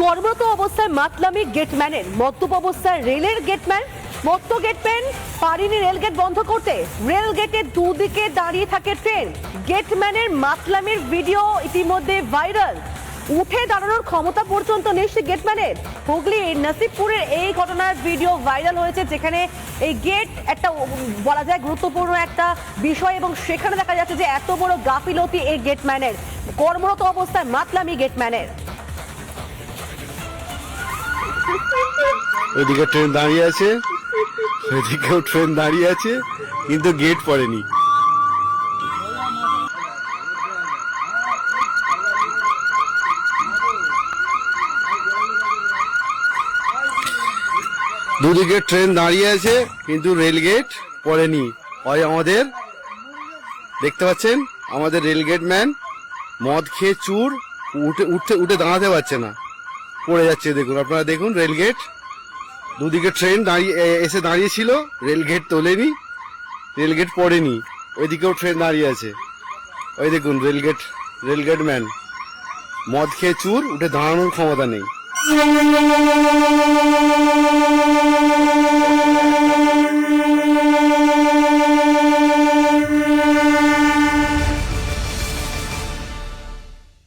কর্মরত অবস্থায় মাতলামি গেটম্যানের, মদ্যপ অবস্থায় রেলের গেটম্যান, মত্ত গেটম্যান পারেনি রেল গেট বন্ধ করতে। রেল গেটের দুদিকে দাঁড়িয়ে থাকে ট্রেন। গেটম্যানের মাতলামির ভিডিও ইতিমধ্যে ভাইরাল। উঠে দাঁড়ানোর ক্ষমতা পর্যন্ত নেই সে গেটম্যানের। হুগলির নসিবপুরের এই ঘটনার ভিডিও ভাইরাল হয়েছে, যেখানে এই গেট একটা বলা যায় গুরুত্বপূর্ণ একটা বিষয়, এবং সেখানে দেখা যাচ্ছে যে এত বড় গাফিলতি এই গেটম্যানের, কর্মরত অবস্থায় মাতলামি গেটম্যানের। ওইদিকে ট্রেন দাঁড়িয়ে আছে, ওইদিকেও ট্রেন দাঁড়িয়ে আছে, কিন্তু গেট পড়েনি। দুদিকে ট্রেন দাঁড়িয়ে আছে, কিন্তু রেল গেট পড়েনি। হয় আমাদের দেখতে পাচ্ছেন, আমাদের রেল গেট ম্যান মদ খেয়ে চুর, উঠে দাঁড়াতে পারছে না, পড়ে যাচ্ছে। দেখুন, আপনারা দেখুন, রেল গেট দুদিকে ট্রেন এসে দাঁড়িয়েছিল, রেল গেট তোলেনি, রেল গেট পড়েনি। ওইদিকেও ট্রেন দাঁড়িয়ে আছে, ওই দেখুন রেল গেট ম্যান মদ খেয়ে চুর, উঠে দাঁড়ানোর ক্ষমতা নেই।